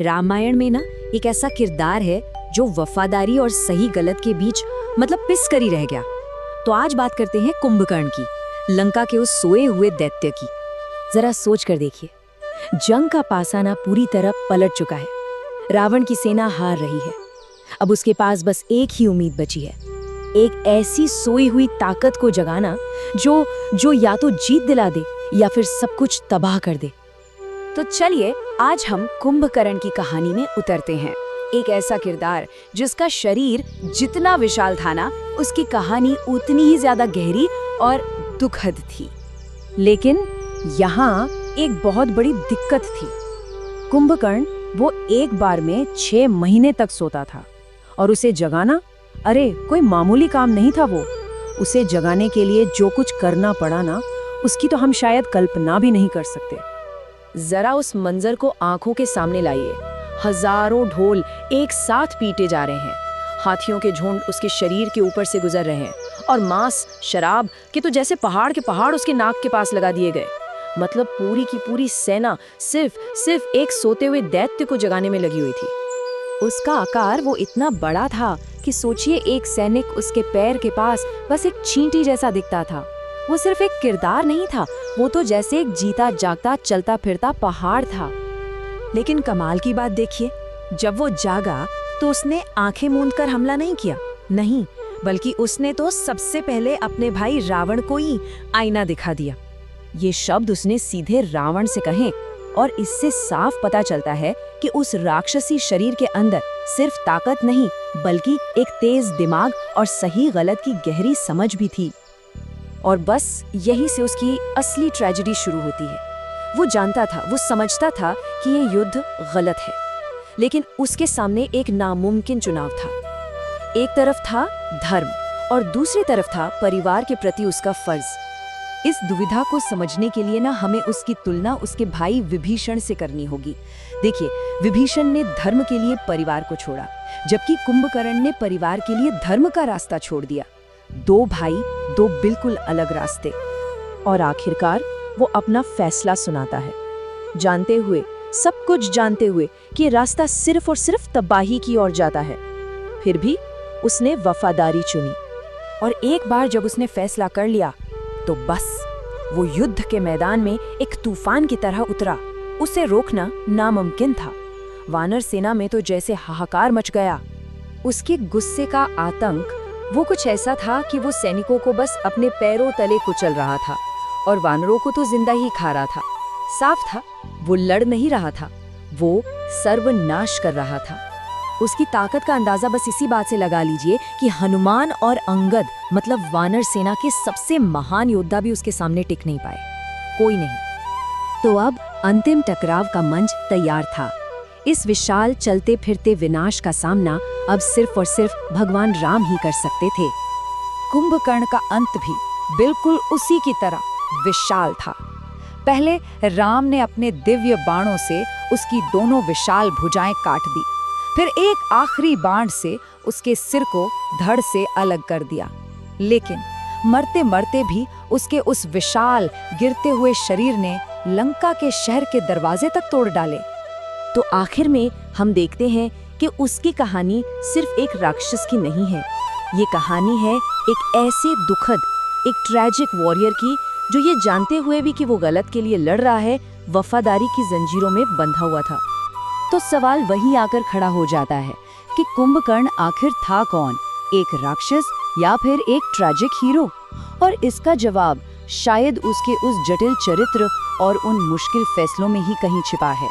रामायण में ना एक ऐसा किरदार है जो वफादारी और सही गलत के बीच पिस कर ही रह गया। तो आज बात करते हैं कुंभकर्ण की, लंका के उस सोए हुए दैत्य की। जरा सोच कर देखिए, जंग का पासाना पूरी तरह पलट चुका है। रावण की सेना हार रही है। अब उसके पास बस एक ही उम्मीद बची है, एक ऐसी सोई हुई ताकत को जगाना जो या तो जीत दिला दे या फिर सब कुछ तबाह कर दे। तो चलिए आज हम कुंभकर्ण की कहानी में उतरते हैं। एक ऐसा किरदार जिसका शरीर जितना विशाल था ना, उसकी कहानी उतनी ही ज्यादा गहरी और दुखद थी। लेकिन यहाँ एक बहुत बड़ी दिक्कत थी। कुंभकर्ण वो एक बार में 6 महीने तक सोता था और उसे जगाना, अरे कोई मामूली काम नहीं था वो। उसे जगाने के लिए जो कुछ करना पड़ा ना, उसकी तो हम शायद कल्पना भी नहीं कर सकते। जरा उस मंजर को आंखों के सामने लाइए। हजारों ढोल एक साथ पीटे जा रहे हैं, हाथियों के झुंड उसके शरीर के ऊपर से गुजर रहे हैं और मांस शराब के तो जैसे पहाड़ के पहाड़ उसके नाक के पास लगा दिए गए। पूरी की पूरी सेना सिर्फ एक सोते हुए दैत्य को जगाने में लगी हुई थी। उसका आकार वो इतना बड़ा था कि सोचिए, एक सैनिक उसके पैर के पास बस एक चींटी जैसा दिखता था। वो सिर्फ एक किरदार नहीं था, वो तो जैसे एक जीता जागता चलता फिरता पहाड़ था। लेकिन कमाल की बात देखिए, जब वो जागा तो उसने आंखें मूंदकर हमला नहीं किया, नहीं, बल्कि उसने तो सबसे पहले अपने भाई रावण को ही आईना दिखा दिया। ये शब्द उसने सीधे रावण से कहे और इससे साफ पता चलता है कि उस राक्षसी शरीर के अंदर सिर्फ ताकत नहीं, बल्कि एक तेज दिमाग और सही गलत की गहरी समझ भी थी। और बस यही से उसकी असली ट्रेजेडी शुरू होती है। वो जानता था, वो समझता था कि ये युद्ध गलत है, लेकिन उसके सामने एक नामुमकिन चुनाव था। एक तरफ था धर्म और दूसरी तरफ था परिवार के प्रति उसका फर्ज। इस दुविधा को समझने के लिए ना हमें उसकी तुलना उसके भाई विभीषण से करनी होगी। देखिए, विभीषण ने धर्म के लिए परिवार को छोड़ा, जबकि कुंभकर्ण ने परिवार के लिए धर्म का रास्ता छोड़ दिया। दो भाई, दो बिल्कुल अलग रास्ते। और आखिरकार वो अपना फैसला सुनाता है, जानते हुए, सब कुछ जानते हुए कि रास्ता सिर्फ और सिर्फ तबाही की ओर जाता है। फिर भी उसने वफादारी चुनी। और एक बार जब उसने फैसला कर लिया तो बस वो युद्ध के मैदान में एक तूफान की तरह उतरा। उसे रोकना नामुमकिन था। वानर सेना में तो जैसे हाहाकार मच गया। उसके गुस्से का आतंक वो कुछ ऐसा था कि वो सैनिकों को बस अपने पैरों तले कुचल रहा था और वानरों को तो जिंदा ही खा रहा था। साफ था, वो लड़ नहीं रहा था, वो सर्वनाश कर रहा था। उसकी ताकत का अंदाजा बस इसी बात से लगा लीजिए कि हनुमान और अंगद वानर सेना के सबसे महान योद्धा भी उसके सामने टिक नहीं पाए, कोई नहीं। तो अब अंतिम टकराव का मंच तैयार था। इस विशाल चलते फिरते विनाश का सामना अब सिर्फ और सिर्फ भगवान राम ही कर सकते थे। कुंभकर्ण का अंत भी बिल्कुल उसी की तरह विशाल था। पहले राम ने अपने दिव्य बाणों से उसकी दोनों विशाल भुजाएं काट दी, फिर एक आखिरी बाण से उसके सिर को धड़ से अलग कर दिया। लेकिन मरते मरते भी उसके उस विशाल गिरते हुए शरीर ने लंका के शहर के दरवाजे तक तोड़ डाले। तो आखिर में हम देखते हैं कि उसकी कहानी सिर्फ एक राक्षस की नहीं है। ये कहानी है एक ऐसे दुखद, एक ट्रैजिक वॉरियर की, जो ये जानते हुए भी कि वो गलत के लिए लड़ रहा है, वफादारी की जंजीरों में बंधा हुआ था। तो सवाल वही आकर खड़ा हो जाता है कि कुंभकर्ण आखिर था कौन, एक राक्षस या फिर एक ट्रैजिक हीरो? और इसका जवाब शायद उसके उस जटिल चरित्र और उन मुश्किल फैसलों में ही कहीं छिपा है।